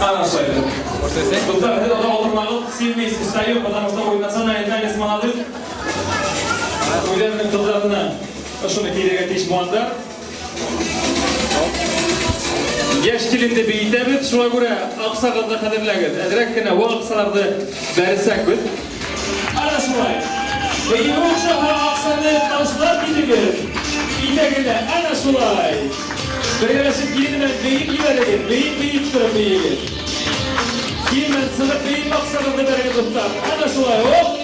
Ana şöyle. Bu da oturmalı silmeyiz. İster yok. Потому что oynasan ayından esmanadık. Oylarının kıllarına şunu kiyirege teş muandar. Yaş tilinde beyitebit. Şuna göre aksakalda kadirlegid. Edrekkine o aksalarda berisek bit. Ana şurayı. Ve yumuşak ve aksalı taşlar gidilir. İdegide ana şurayı. Birleşip yine beyin ilerleyir. Beyin tarafı gelir. Yine sınıf beyin maksadında bereket tutar. Ana şurayı hop.